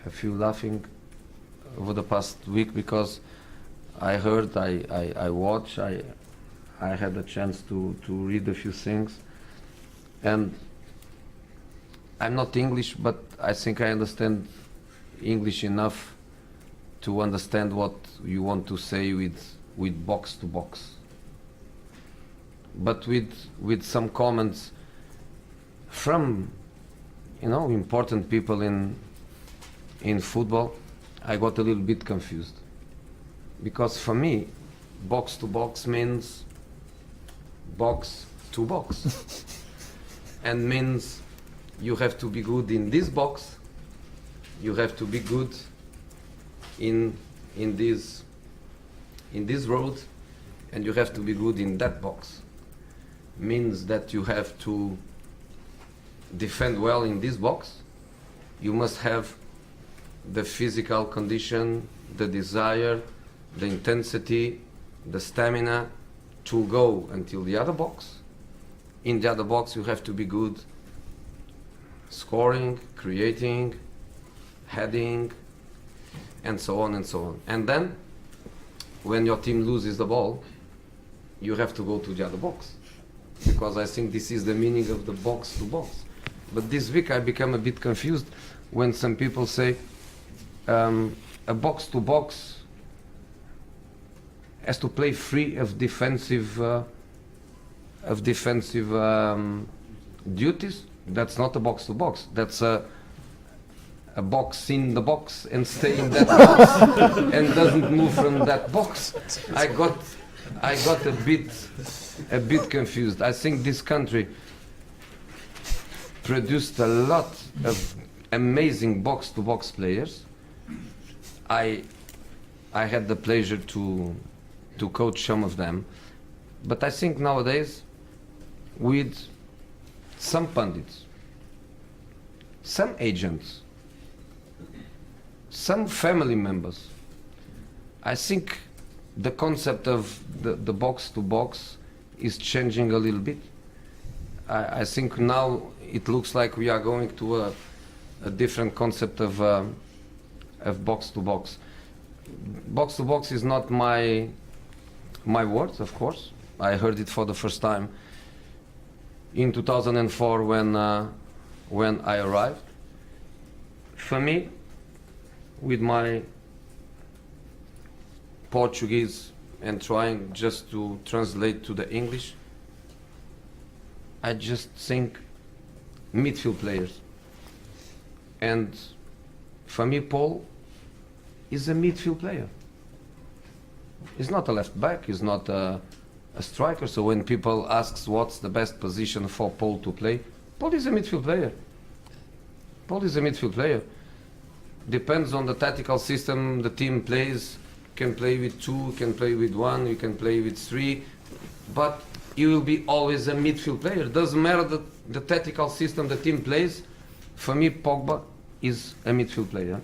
a few laughing over the past week because I heard, I watched, I had a chance to read a few things, and I'm not English, but I think I understand English enough to understand what you want to say with box to box. But with some comments from, you know, important people in football, I got a little bit confused. Because for me, box to box means box to box. And means you have to be good in this box, you have to be good in this road, and you have to be good in that box. Means that you have to defend well in this box, you must have the physical condition, the desire, the intensity, the stamina to go until the other box. In the other box you have to be good scoring, creating, heading, and so on and so on. And then when your team loses the ball, you have to go to the other box, because I think this is the meaning of the box to box. But this week I become a bit confused when some people say a box to box has to play free of defensive duties. That's not a box to box. That's a box in the box and stay in that box and doesn't move from that box. I got a bit confused. I think this country produced a lot of amazing box to box players. I had the pleasure to coach some of them, but I think nowadays with some pundits, some agents, some family members, I think the concept of the box to box is changing a little bit. I think now it looks like we are going to a different concept of box to box. Box to box is not my words, of course. I heard it for the first time in 2004 when I arrived. For me, with my Portuguese and trying just to translate to the English, I just think midfield players. And for me, Paul is a midfield player. He's not a left back, he's not a striker. So when people ask what's the best position for Paul to play, Paul is a midfield player. Paul is a midfield player. Depends on the tactical system the team plays. Can play with two, can play with one, you can play with three, but he will be always a midfield player. Doesn't matter the tactical system the team plays. For me, Pogba is a midfield player.